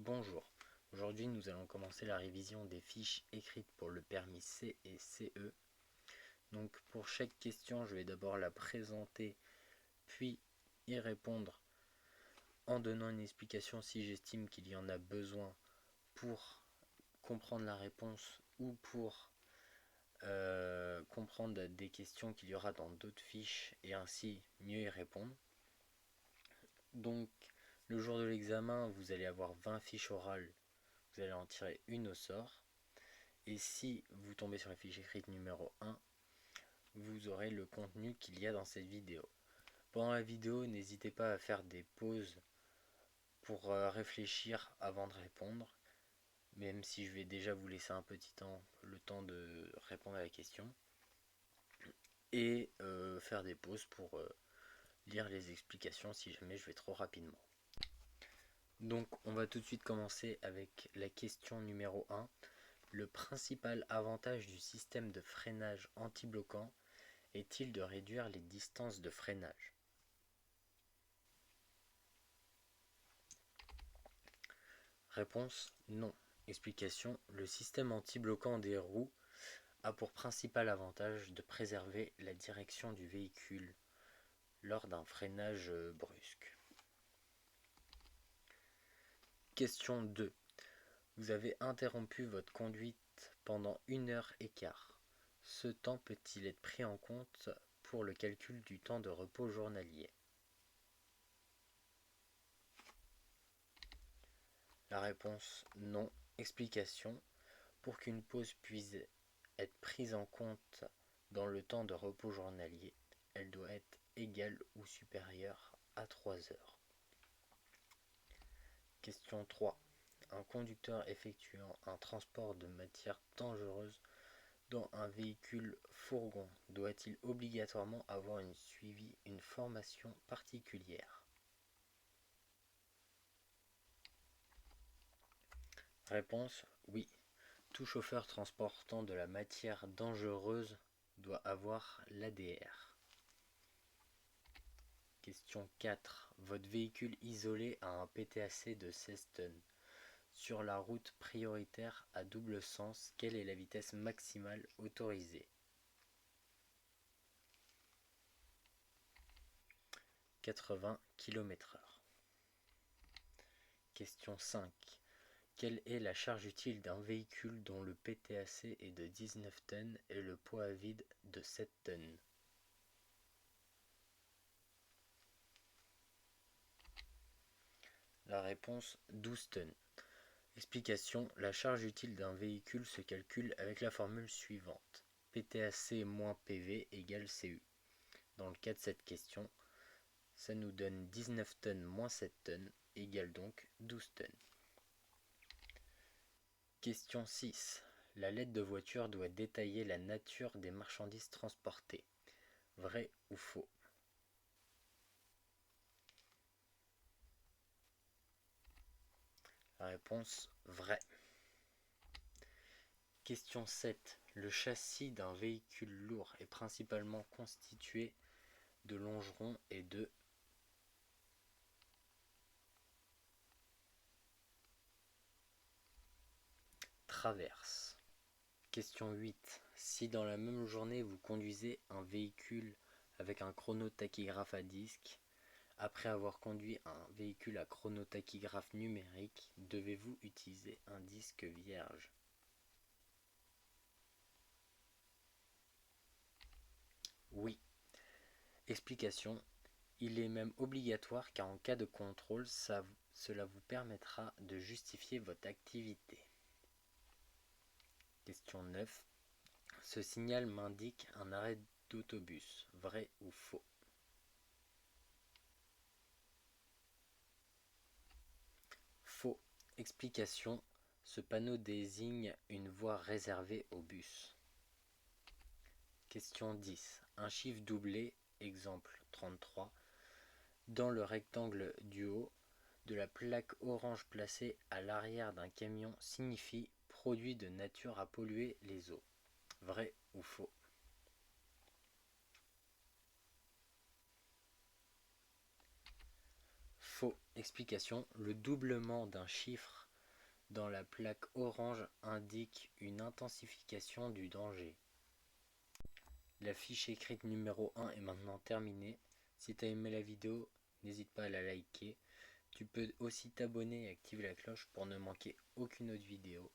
Bonjour, aujourd'hui nous allons commencer la révision des fiches écrites pour le permis C et CE. Donc pour chaque question, je vais d'abord la présenter, puis y répondre en donnant une explication si j'estime qu'il y en a besoin pour comprendre la réponse ou pour comprendre des questions qu'il y aura dans d'autres fiches et ainsi mieux y répondre. Donc le jour de l'examen, vous allez avoir 20 fiches orales. Vous allez en tirer une au sort. Et si vous tombez sur la fiche écrite numéro 1, vous aurez le contenu qu'il y a dans cette vidéo. Pendant la vidéo, n'hésitez pas à faire des pauses pour réfléchir avant de répondre. Même si je vais déjà vous laisser un petit temps, le temps de répondre à la question. Et faire des pauses pour lire les explications si jamais je vais trop rapidement. Donc on va tout de suite commencer avec la question numéro 1. Le principal avantage du système de freinage anti-bloquant est-il de réduire les distances de freinage? Réponse non. Explication: le système anti-bloquant des roues a pour principal avantage de préserver la direction du véhicule lors d'un freinage brusque. Question 2. Vous avez interrompu votre conduite pendant 1h15. Ce temps peut-il être pris en compte pour le calcul du temps de repos journalier? La réponse non. Explication: pour qu'une pause puisse être prise en compte dans le temps de repos journalier, elle doit être égale ou supérieure à 3 heures. Question 3. Un conducteur effectuant un transport de matière dangereuse dans un véhicule fourgon doit-il obligatoirement avoir suivi une formation particulière? Réponse oui. Tout chauffeur transportant de la matière dangereuse doit avoir l'ADR. Question 4. Votre véhicule isolé a un PTAC de 16 tonnes. Sur la route prioritaire à double sens, quelle est la vitesse maximale autorisée? 80 km/h. Question 5. Quelle est la charge utile d'un véhicule dont le PTAC est de 19 tonnes et le poids à vide de 7 tonnes? La réponse 12 tonnes. Explication: la charge utile d'un véhicule se calcule avec la formule suivante: PTAC moins PV égale CU. Dans le cas de cette question, ça nous donne 19 tonnes moins 7 tonnes égale donc 12 tonnes. Question 6. La lettre de voiture doit détailler la nature des marchandises transportées. Vrai ou faux? La réponse vrai. Question 7. Le châssis d'un véhicule lourd est principalement constitué de longerons et de traverses. Question 8. Si dans la même journée vous conduisez un véhicule avec un chronotachygraphe à disque, après avoir conduit un véhicule à chronotachygraphe numérique, devez-vous utiliser un disque vierge? Oui. Explication: il est même obligatoire car en cas de contrôle, cela vous permettra de justifier votre activité. Question 9. Ce signal m'indique un arrêt d'autobus. Vrai ou faux? Faux. Explication: ce panneau désigne une voie réservée aux bus. Question 10. Un chiffre doublé, exemple 33, dans le rectangle du haut de la plaque orange placée à l'arrière d'un camion signifie produit de nature à polluer les eaux. Vrai ou faux? Faux. Explication: le doublement d'un chiffre dans la plaque orange indique une intensification du danger. La fiche écrite numéro 1 est maintenant terminée. Si tu as aimé la vidéo, n'hésite pas à la liker. Tu peux aussi t'abonner et activer la cloche pour ne manquer aucune autre vidéo.